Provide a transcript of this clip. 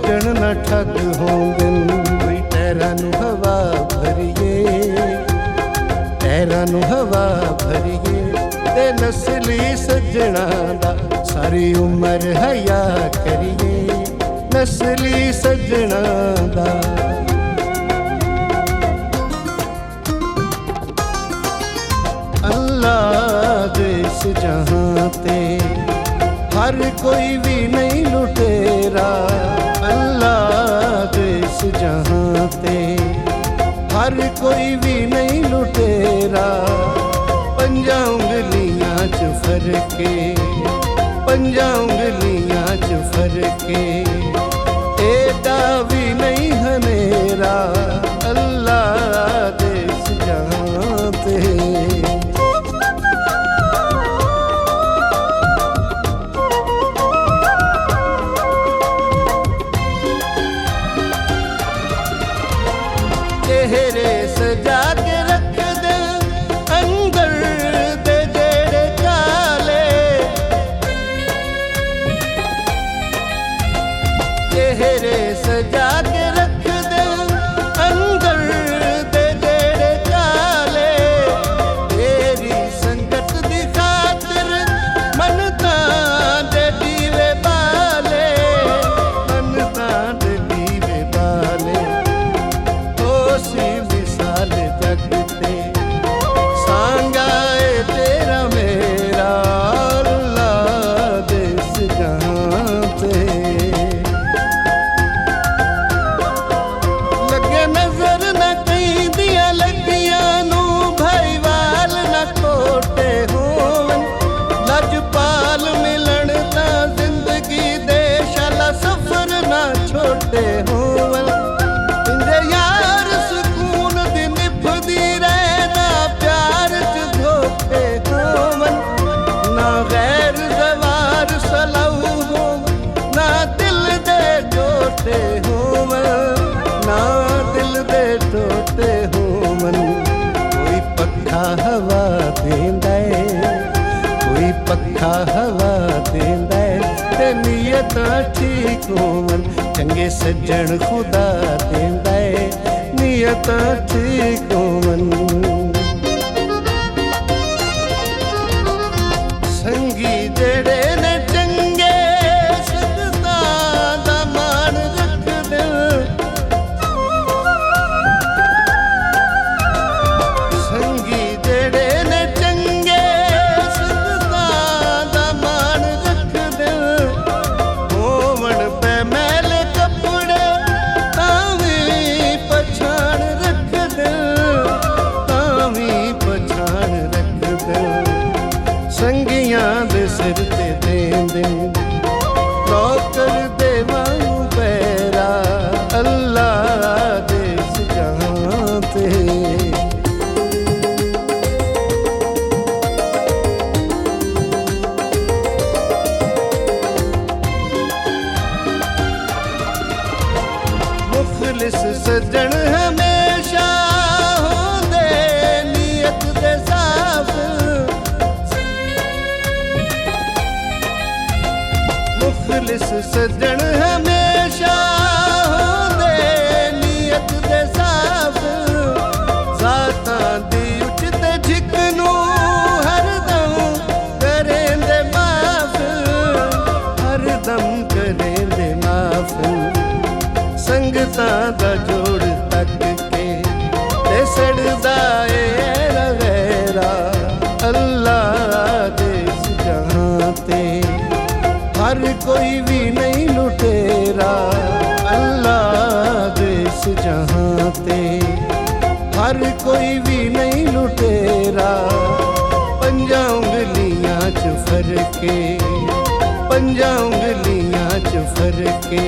ਸੱਜਣ ਨਾ ਠੱਗ ਹੋਂਦੇ ਕੋਈ ਟਹਿਰਾਂ ਨੂੰ ਹਵਾ ਭਰੀਏ ਟਹਿਰਾਂ ਨੂੰ ਹਵਾ ਭਰੀਏ ਤੇ ਨਸਲੀ ਸੱਜਣਾ ਦਾ ਸਾਰੀ ਉਮਰ ਹਯਾ ਕਰੀਏ ਨਸਲੀ ਸੱਜਣਾ ਦਾ ਅੱਲਾ ਦੇ ਇਸ ਜਹਾਂ ਤੇ हर कोई भी नहीं लुटेरा अल्लाह दे इस जहां ते हर कोई भी नहीं लुटेरा पंजा उंगलियां च फरके पंजा उंगलियां च फरके एदा भी नहीं हनेरा अल्लाह दे इस जहां ते चेहरे सजा के रख दे अंदर दे जेड़े काले चेहरे सजा के रख दे अंदर दे जेड़े काले तेरी संगत दी खातिर मनता दे दीवे बाले मनता दे दीवे बाले विशाल जगते सांगाए तेरा मेरा अल्लाह दे इस जहां ते लगे नजर न कहीं दिया लगियां नू भाईवाल न कोटे होवन लजपाल मिलन ता जिंदगी दे शाला सफर ना छोटे होवन गैर जवार सलाऊ हो ना दिल दे टोटे हो ना दिल दे टोटे हो कोई पक्का हवा देंदा कोई पक्का हवा देंदा ते नीयत ठीक होवन चंगे सज्जन खुदा देंदा नीयत ठीक होवन संगी जेड़े ने चंगे सदता दा मान रख दे संगी जेड़े ने चंगे सदता दा मान रख दे होवन पे मैल कपड़े तावी पछाण रख दे तावी पछाण रख दे संगियां दे सिर ते देंदे नौकर दे वांगू पैरा अल्लाह दे इस जहां ते मुखलिस सज्जन हमेशा होंदे नीयत दे साफ मुखलिस सज्जन हमेशा होंदे नीयत दे साफ जाता दी उचते झिकनू हरदम करेंदे माफ हरदम करेंदे माफ संगता दा जोड़ तक के ते सड़दा ए रवेरा अल्लाह दे इस जहां ते हर कोई भी नहीं लुटेरा अल्लाह दे इस जहां ते हर कोई भी नहीं लुटेरा पंजा उंगलियां च फरके पंजा उंगलियां च फरके